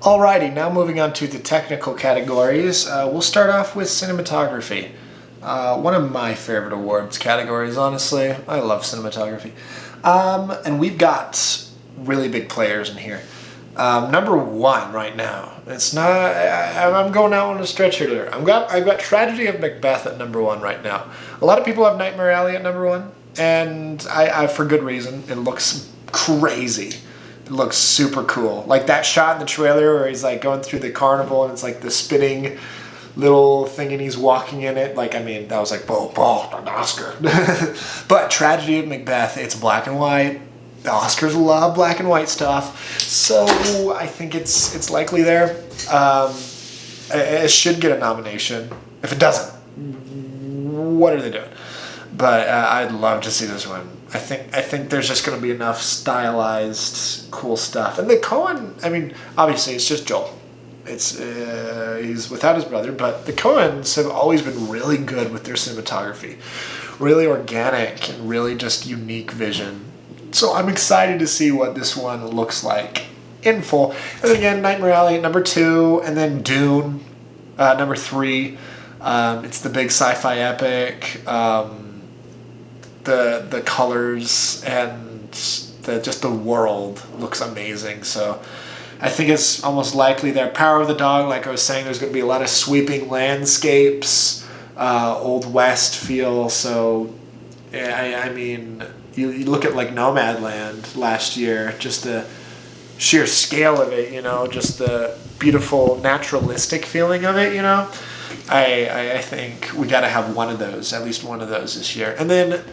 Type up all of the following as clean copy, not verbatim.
Alrighty, now moving on to the technical categories. We'll start off with cinematography. One of my favorite awards categories, honestly. I love cinematography. And we've got really big players in here. Number one right now. It's not. I'm going out on a stretch here. I've got Tragedy of Macbeth at number one right now. A lot of people have Nightmare Alley at number one, and I for good reason. It looks crazy. It looks super cool. Like that shot in the trailer where he's like going through the carnival and it's like the spinning little thing and he's walking in it. Like, I mean, that was like, an Oscar. But Tragedy of Macbeth, it's black and white. The Oscars love black and white stuff. So I think it's likely there. It should get a nomination. If it doesn't, what are they doing? But I'd love to see this one. I think there's just going to be enough stylized, cool stuff. And the Coen, I mean, obviously it's just Joel. It's he's without his brother, but the Coens have always been really good with their cinematography. Really organic and really just unique vision. So I'm excited to see what this one looks like in full. And then again, Nightmare Alley at number 2, and then Dune, number 3. It's the big sci-fi epic. The colors and just the world looks amazing. So I think it's almost likely there. Power of the Dog, like I was saying, there's going to be a lot of sweeping landscapes, Old West feel. So yeah, I mean, you look at like Nomadland last year, just the sheer scale of it, just the beautiful naturalistic feeling of it, I think we got to have one of those, at least one of those this year. And then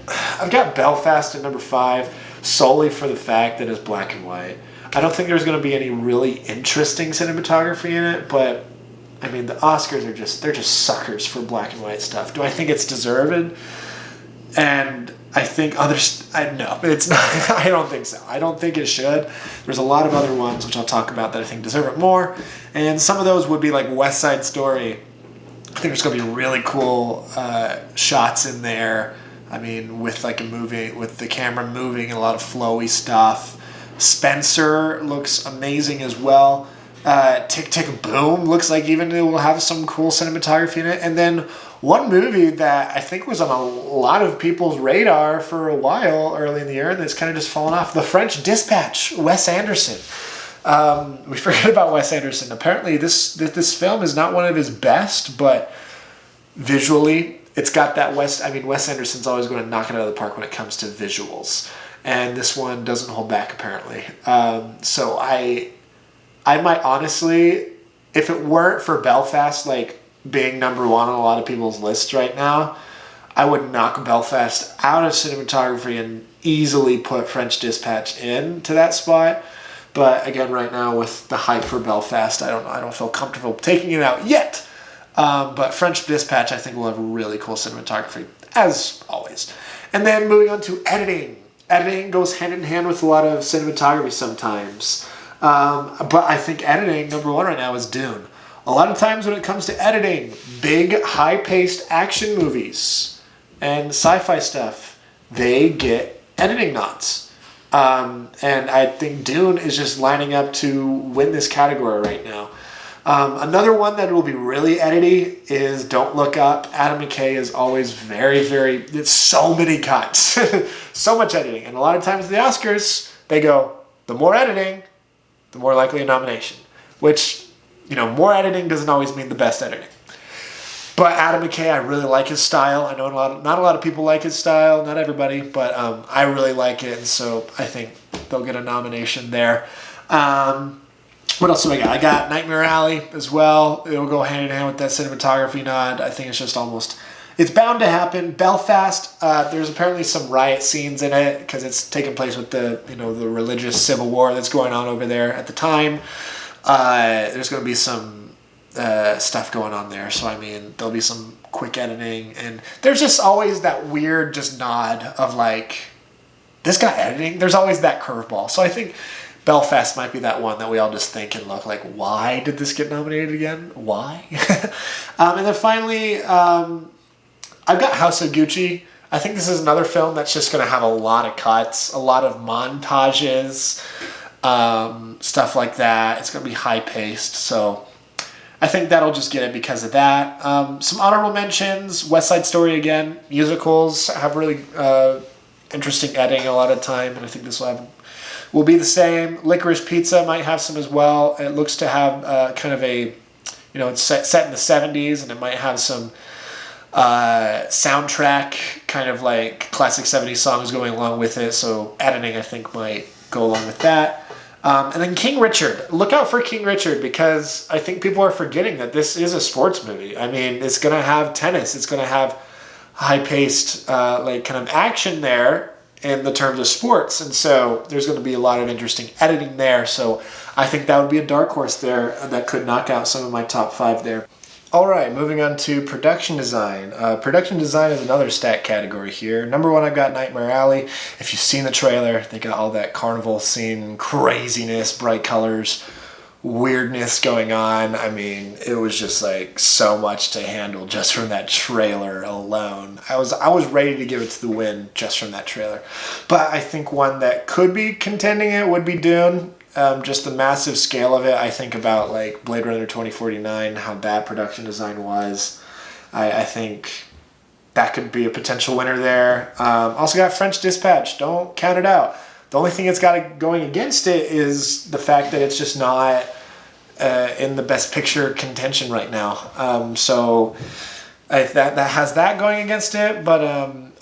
I've got Belfast at number 5, solely for the fact that it's black and white. I don't think there's going to be any really interesting cinematography in it, but I mean, the Oscars they're just suckers for black and white stuff. Do I think it's deserved? And I think no, it's not. I don't think so. I don't think it should. There's a lot of other ones, which I'll talk about, that I think deserve it more. And some of those would be like West Side Story. I think there's going to be really cool shots in there. I mean, with like a movie, with the camera moving and a lot of flowy stuff. Spencer looks amazing as well. Tick Tick Boom looks like even it will have some cool cinematography in it. And then one movie that I think was on a lot of people's radar for a while early in the year, and it's kind of just fallen off, The French Dispatch, Wes Anderson. We forget about Wes Anderson. Apparently this film is not one of his best, but visually it's got that Wes Anderson's always going to knock it out of the park when it comes to visuals. And this one doesn't hold back, apparently. So I might honestly, if it weren't for Belfast being number 1 on a lot of people's lists right now, I would knock Belfast out of cinematography and easily put French Dispatch into that spot. But again, right now with the hype for Belfast, I don't feel comfortable taking it out yet. But French Dispatch, I think, will have really cool cinematography, as always. And then moving on to editing. Editing goes hand in hand with a lot of cinematography sometimes. But I think editing, number 1 right now, is Dune. A lot of times when it comes to editing, big, high-paced action movies and sci-fi stuff, they get editing nods. And I think Dune is just lining up to win this category right now. Another one that will be really edity is Don't Look Up. Adam McKay is always very, very... It's so many cuts. So much editing. And a lot of times at the Oscars, they go, the more editing, the more likely a nomination. Which, more editing doesn't always mean the best editing. But Adam McKay, I really like his style. I know not a lot of people like his style, not everybody, but I really like it, and so I think they'll get a nomination there. What else do I got? I got Nightmare Alley as well. It'll go hand in hand with that cinematography nod. I think it's just it's bound to happen. Belfast, there's apparently some riot scenes in it because it's taking place with the religious civil war that's going on over there at the time. There's going to be some stuff going on there. So, I mean, there'll be some quick editing. And there's just always that weird just nod of this guy editing. There's always that curveball. So I think Belfast might be that one that we all just think and look like, why did this get nominated again? Why? And then finally, I've got House of Gucci. I think this is another film that's just going to have a lot of cuts, a lot of montages. stuff like that. It's going to be high-paced, so I think that'll just get it because of that. Some honorable mentions, West Side Story again. Musicals have really interesting editing a lot of time, and I think this will be the same. Licorice Pizza might have some as well. It looks to have kind of a, it's set in the 70s, and it might have some soundtrack, kind of like classic 70s songs going along with it, so editing I think might go along with that. And then King Richard. Look out for King Richard, because I think people are forgetting that this is a sports movie. I mean, it's going to have tennis. It's going to have high-paced, like kind of action there in the terms of sports. And so there's going to be a lot of interesting editing there. So I think that would be a dark horse there that could knock out some of my top 5 there. All right, moving on to production design. Production design is another stat category here. Number 1, I've got Nightmare Alley. If you've seen the trailer, they got all that carnival scene, craziness, bright colors, weirdness going on. I mean, it was just like so much to handle just from that trailer alone. I was ready to give it to the win just from that trailer. But I think one that could be contending it would be Dune. Just the massive scale of it. I think about like Blade Runner 2049, how that production design was. I think that could be a potential winner there. Also got French Dispatch. Don't count it out. The only thing it's got going against it is the fact that it's just not in the best picture contention right now. So that has that going against it, but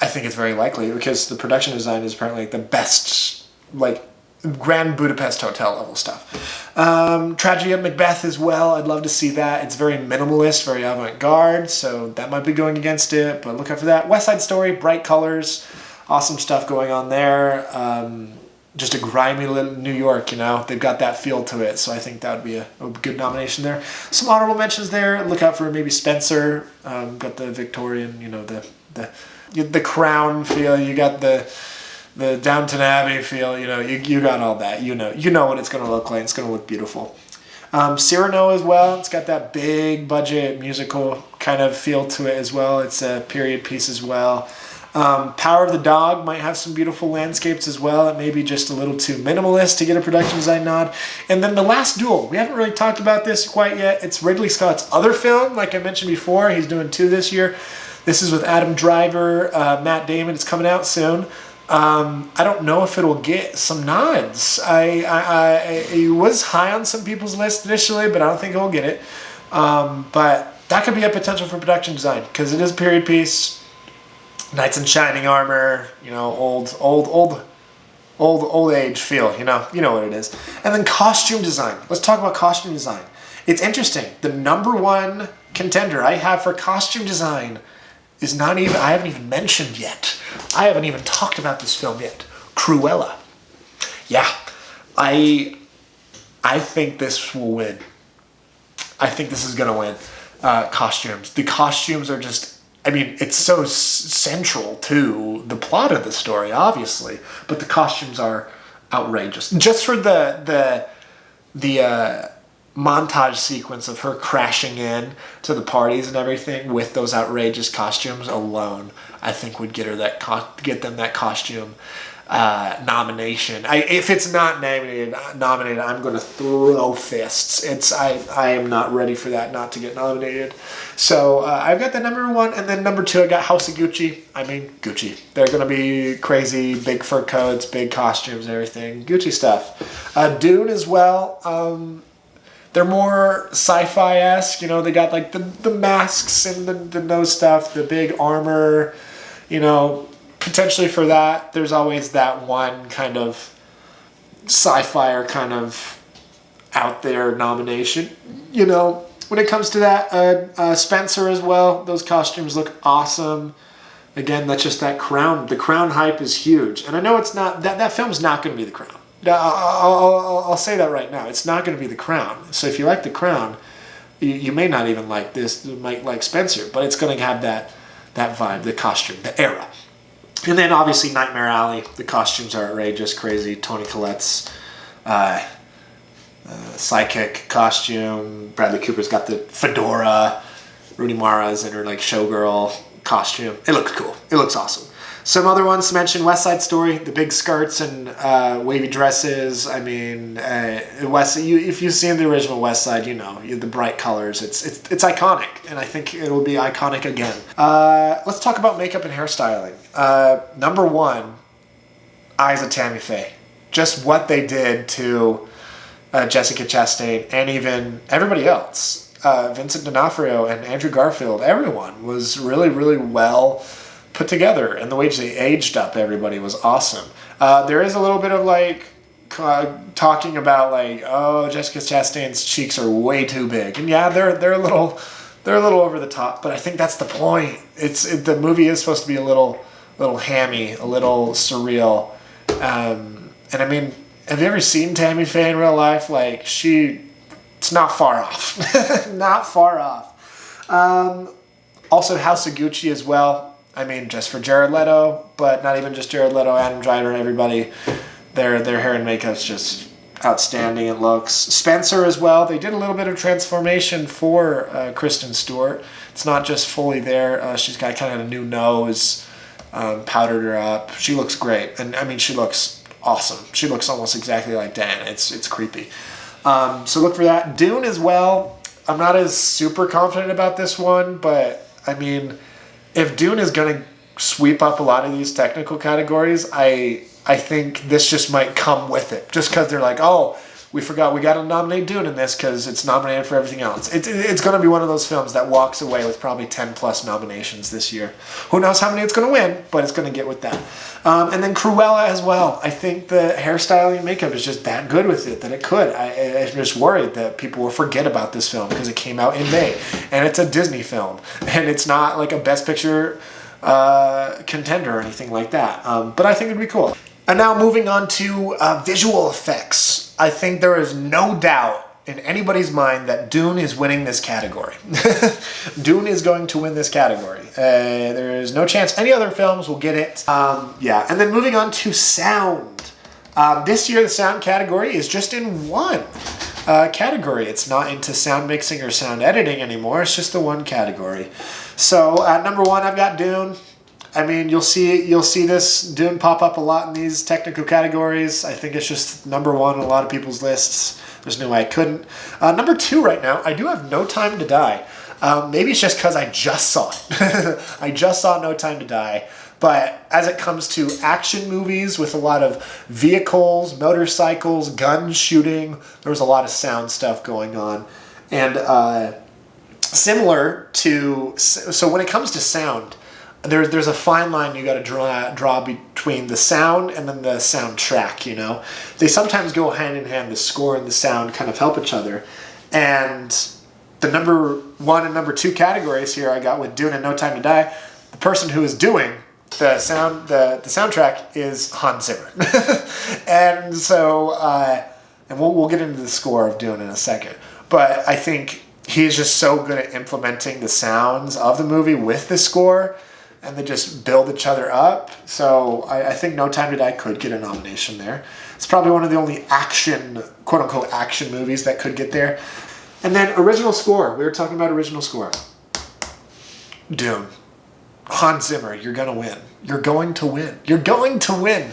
I think it's very likely because the production design is apparently like the best, like Grand Budapest Hotel level stuff. Tragedy of Macbeth as well. I'd love to see that. It's very minimalist, very avant-garde, so that might be going against it, but look out for that. West Side Story, bright colors, awesome stuff going on there. Just a grimy little New York, they've got that feel to it, so I think that would be a good nomination there. Some honorable mentions there. Look out for maybe Spencer. Got the Victorian, the Crown feel. You got the Downton Abbey feel, you got all that, you know what it's going to look like. It's going to look beautiful. Cyrano as well. It's got that big budget musical kind of feel to it as well. It's a period piece as well. Power of the Dog might have some beautiful landscapes as well. It may be just a little too minimalist to get a production design nod. And then The Last Duel. We haven't really talked about this quite yet. It's Ridley Scott's other film. Like I mentioned before, he's doing 2 this year. This is with Adam Driver, Matt Damon. It's coming out soon. I don't know if it'll get some nods. It was high on some people's list initially, but I don't think it'll get it. But that could be a potential for production design because it is a period piece. Knights in shining armor, old age feel. You know what it is. And then costume design. Let's talk about costume design. It's interesting. The number 1 contender I have for costume design is I haven't even mentioned yet. I haven't even talked about this film yet. Cruella. Yeah, I think this will win. I think this is going to win. Costumes. The costumes are just, it's so central to the plot of the story, obviously, but the costumes are outrageous. Just for the montage sequence of her crashing in to the parties and everything with those outrageous costumes alone, I think would get her get them that costume nomination. If it's not nominated, I'm going to throw fists. I am not ready for that not to get nominated. So I've got the number 1, and then number 2, I got House of Gucci. Gucci. They're going to be crazy, big fur coats, big costumes, and everything. Gucci stuff. Dune as well. They're more sci-fi-esque, they got like the masks and the nose stuff, the big armor, potentially for that. There's always that one kind of sci-fi or kind of out there nomination, When it comes to that, Spencer as well, those costumes look awesome. Again, that's just that Crown. The Crown hype is huge. And I know it's not, that film's not going to be The Crown. I'll say that right now. It's not going to be The Crown. So if you like The Crown, you may not even like this. You might like Spencer, but it's going to have that vibe, the costume, the era. And then obviously Nightmare Alley. The costumes are outrageous, crazy. Toni Collette's psychic costume. Bradley Cooper's got the fedora. Rooney Mara's in her like showgirl costume. It looks cool. It looks awesome. Some other ones to mention: West Side Story, the big skirts and wavy dresses. I mean, if you've seen the original West Side, you know the bright colors. It's iconic, and I think it'll be iconic again. Let's talk about makeup and hairstyling. Number one, Eyes of Tammy Faye. Just what they did to Jessica Chastain and even everybody else. Vincent D'Onofrio and Andrew Garfield. Everyone was really, really well put together, and the way they aged up everybody was awesome. There is a little bit of like talking about like, oh, Jessica Chastain's cheeks are way too big, and yeah, they're a little over the top, but I think that's the point. The movie is supposed to be a little hammy, a little surreal, and I mean, have you ever seen Tammy Faye in real life? Like it's not far off, not far off. Also, House of Gucci as well. I mean, just for Jared Leto, but not even just Jared Leto, Adam Driver, everybody, their hair and makeup's just outstanding. It looks. Spencer as well. They did a little bit of transformation for Kristen Stewart. It's not just fully there. She's got kind of a new nose, powdered her up. She looks great, and I mean, she looks awesome. She looks almost exactly like Dan. It's creepy. So look for that. Dune as well. I'm not as super confident about this one, but I mean, if Dune is going to sweep up a lot of these technical categories, I think this just might come with it. Just because they're like, oh, we forgot we got to nominate Dune in this because it's nominated for everything else. It's going to be one of those films that walks away with probably 10 plus nominations this year. Who knows how many it's going to win, but it's going to get with that. And then Cruella as well. I think the hairstyling and makeup is just that good with it that it could. I'm just worried that people will forget about this film because it came out in May. And it's a Disney film. And it's not like a Best Picture contender or anything like that. But I think it'd be cool. And now moving on to visual effects. I think there is no doubt in anybody's mind that Dune is winning this category. Dune is going to win this category. There is no chance any other films will get it. Yeah, and then moving on to sound. This year the sound category is just in one category. It's not into sound mixing or sound editing anymore. It's just the one category. So at number one, I've got Dune. I mean, you'll see this Dune pop up a lot in these technical categories. I think it's just number one on a lot of people's lists. There's no way I couldn't. Number two right now, I do have No Time to Die. Maybe it's just because I just saw it. I just saw No Time to Die. But as it comes to action movies with a lot of vehicles, motorcycles, guns shooting, there was a lot of sound stuff going on. And similar to... So when it comes to sound... There's a fine line you got to draw between the sound and then the soundtrack, you know? They sometimes go hand in hand. The score and the sound kind of help each other. And the number one and number two categories here I got with Dune and No Time to Die, the person who is doing the soundtrack is Hans Zimmer. And so, and we'll get into the score of Dune in a second. But I think he's just so good at implementing the sounds of the movie with the score, and they just build each other up. So I think No Time to Die could get a nomination there. It's probably one of the only action, quote-unquote action movies that could get there. And then original score. We were talking about original score. Dune. Hans Zimmer, you're going to win. You're going to win. You're going to win.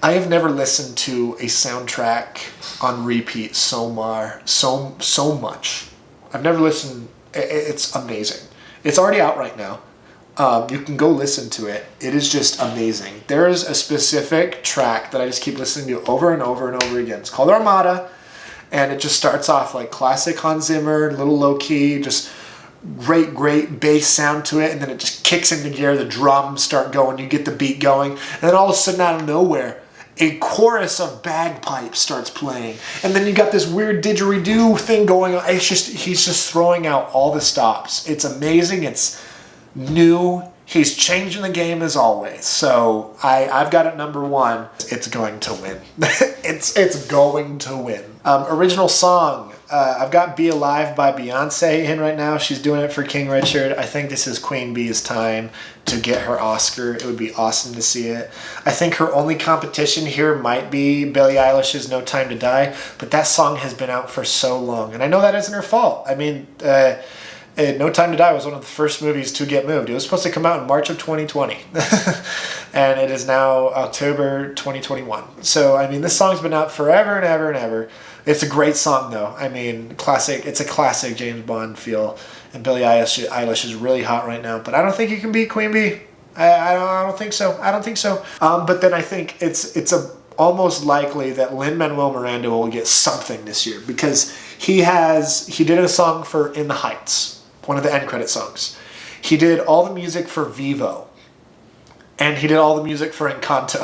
I have never listened to a soundtrack on repeat so much. I've never listened. It's amazing. It's already out right now. You can go listen to it. It is just amazing. There is a specific track that I just keep listening to over and over and over again. It's called Armada, and it just starts off like classic Hans Zimmer, a little low-key, just great bass sound to it, and then it just kicks into gear, the drums start going, you get the beat going, and then all of a sudden out of nowhere, a chorus of bagpipes starts playing, and then you got this weird didgeridoo thing going on. He's just throwing out all the stops. It's amazing. It's new. He's changing the game as always. So I've got it number one. It's going to win. it's going to win. Original song. I've got Be Alive by Beyonce in right now. She's doing it for King Richard. I think this is Queen Bee's time to get her Oscar. It would be awesome to see it. I think her only competition here might be Billie Eilish's No Time to Die, but that song has been out for so long, and I know that isn't her fault. I mean, No Time to Die was one of the first movies to get moved. It was supposed to come out in March of 2020. And it is now October 2021. So, I mean, this song's been out forever and ever and ever. It's a great song, though. I mean, classic. It's a classic James Bond feel. And Billie Eilish is really hot right now. But I don't think you can beat Queen Bee. I don't think so. I don't think so. But then I think it's almost likely that Lin-Manuel Miranda will get something this year, because he did a song for In the Heights, one of the end credit songs. He did all the music for Vivo, and he did all the music for Encanto.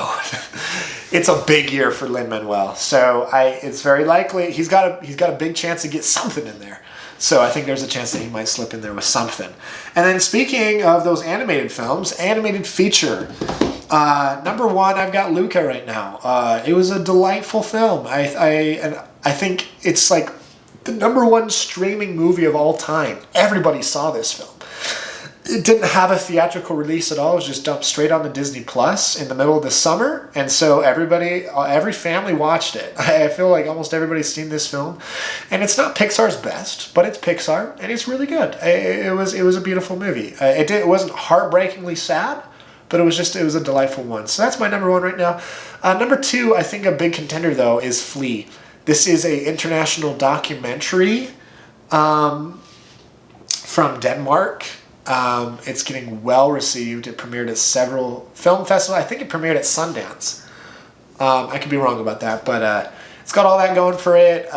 It's a big year for Lin-Manuel, so it's very likely he's got a big chance to get something in there. So I think there's a chance that he might slip in there with something. And then speaking of those animated films, animated feature. Number one, I've got Luca right now. It was a delightful film. I think it's like the number one streaming movie of all time. Everybody saw this film. It didn't have a theatrical release at all. It was just dumped straight onto Disney Plus in the middle of the summer. And so every family watched it. I feel like almost everybody's seen this film. And it's not Pixar's best, but it's Pixar, and it's really good. It was a beautiful movie. It wasn't heartbreakingly sad, but it was a delightful one. So that's my number one right now. Number two, I think a big contender, though, is Flea. This is an international documentary from Denmark. It's getting well received. It premiered at several film festivals. I think it premiered at Sundance. I could be wrong about that, but it's got all that going for it.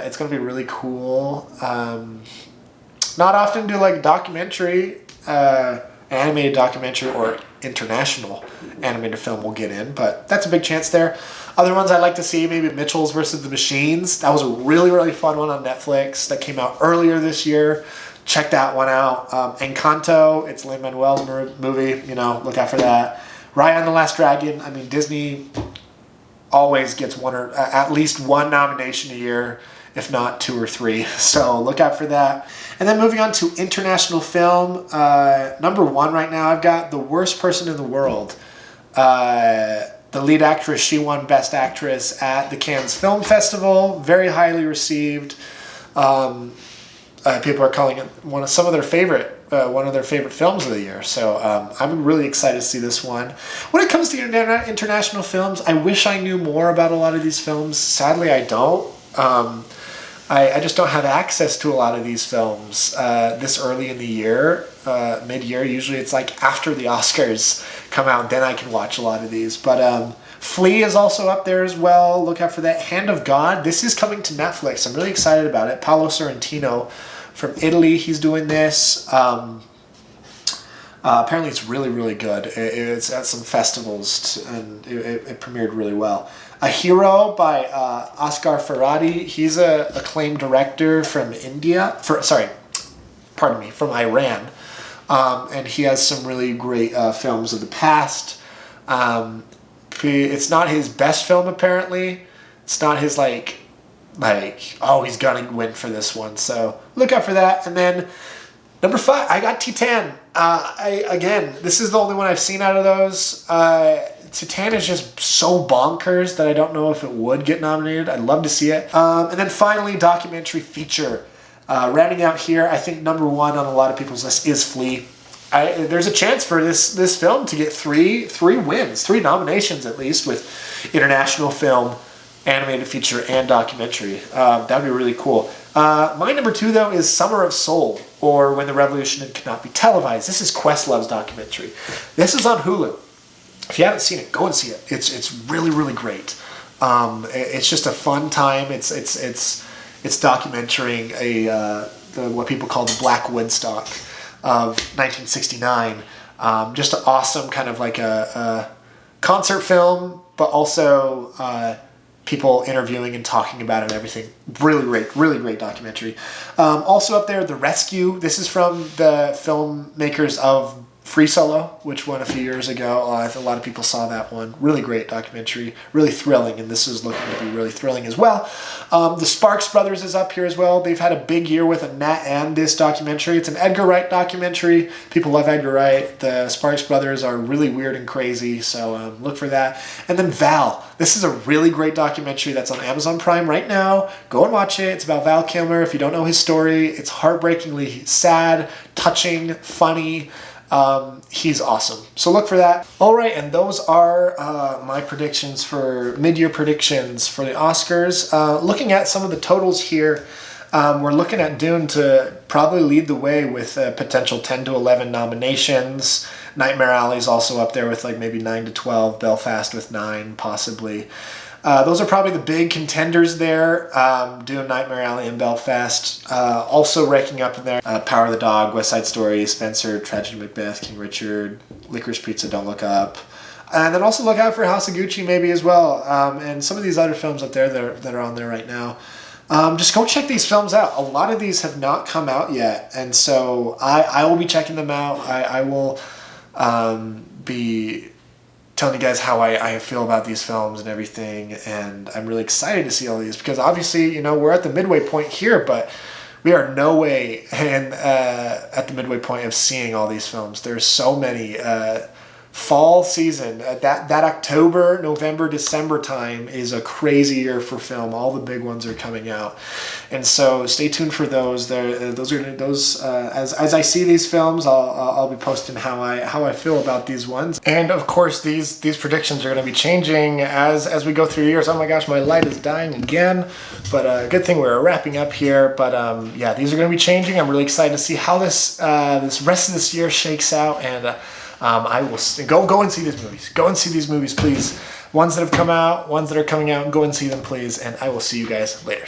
It's going to be really cool. Not often do like documentary, animated documentary or international animated film will get in, but that's a big chance there. Other ones I'd like to see, maybe Mitchells versus the Machines. That was a really, really fun one on Netflix that came out earlier this year. Check that one out. Encanto, it's Lin-Manuel's movie. Look out for that. Raya and the Last Dragon. I mean, Disney always gets one or at least one nomination a year, if not two or three. So look out for that. And then moving on to international film. Number one right now, I've got The Worst Person in the World. The lead actress, she won Best Actress at the Cannes Film Festival. Very highly received. People are calling it one of their favorite films of the year. So I'm really excited to see this one. When it comes to international films, I wish I knew more about a lot of these films. Sadly, I don't. I just don't have access to a lot of these films this early in the year, mid-year. Usually it's like after the Oscars come out, then I can watch a lot of these. But Flea is also up there as well. Look out for that. Hand of God. This is coming to Netflix. I'm really excited about it. Paolo Sorrentino from Italy, he's doing this. Apparently it's really, really good. It's at some festivals, and it premiered really well. A Hero by Oscar Ferrati. He's a acclaimed director from from Iran. And he has some really great films of the past. It's not his best film, apparently. It's not his, he's gonna win for this one. So look out for that. And then number 5, I got Titan. This is the only one I've seen out of those. Titan is just so bonkers that I don't know if it would get nominated. I'd love to see it. And then finally, documentary feature. Rounding out here, I think number 1 on a lot of people's list is Flea. There's a chance for this film to get three wins, 3 nominations at least, with international film, animated feature, and documentary. That would be really cool. My number 2, though, is Summer of Soul, or When the Revolution Cannot Be Televised. This is Questlove's documentary. This is on Hulu. If you haven't seen it, go and see it. It's really, really great. It's just a fun time. It's documenting what people call the Black Woodstock of 1969. Just an awesome kind of like a concert film, but also people interviewing and talking about it and everything. Really great documentary. Also up there, The Rescue. This is from the filmmakers of Free Solo, which won a few years ago. I think a lot of people saw that one. Really great documentary, really thrilling, and this is looking to be really thrilling as well. The Sparks Brothers is up here as well. They've had a big year with Annette and this documentary. It's an Edgar Wright documentary. People love Edgar Wright. The Sparks Brothers are really weird and crazy, so look for that. And then Val. This is a really great documentary that's on Amazon Prime right now. Go and watch it. It's about Val Kilmer. If you don't know his story, it's heartbreakingly sad, touching, funny. He's awesome. So look for that. All right, and those are my predictions for mid-year predictions for the Oscars. Looking at some of the totals here, we're looking at Dune to probably lead the way with a potential 10 to 11 nominations. Nightmare Alley's also up there with like maybe 9 to 12. Belfast with 9 possibly. Those are probably the big contenders there. Dune, Nightmare Alley, and Belfast. Also ranking up in there, Power of the Dog, West Side Story, Spencer, Tragedy Macbeth, King Richard, Licorice Pizza, Don't Look Up. And then also look out for House of Gucci maybe as well. And some of these other films up there that are on there right now. Just go check these films out. A lot of these have not come out yet. And so I will be checking them out. I will be telling you guys how I feel about these films and everything, and I'm really excited to see all these because obviously, you know, we're at the midway point here, but we are no way at the midway point of seeing all these films. There's so many. Fall season, that October, November, December time is a crazy year for film. All the big ones are coming out, and so stay tuned for those. As I see these films, I'll be posting how I feel about these ones. And of course, these predictions are going to be changing as we go through years. Oh my gosh, my light is dying again, but good thing we're wrapping up here. But yeah, these are going to be changing. I'm really excited to see how this rest of this year shakes out, and I will go and see these movies. Go and see these movies, please. Ones that have come out, ones that are coming out, go and see them, please. And I will see you guys later.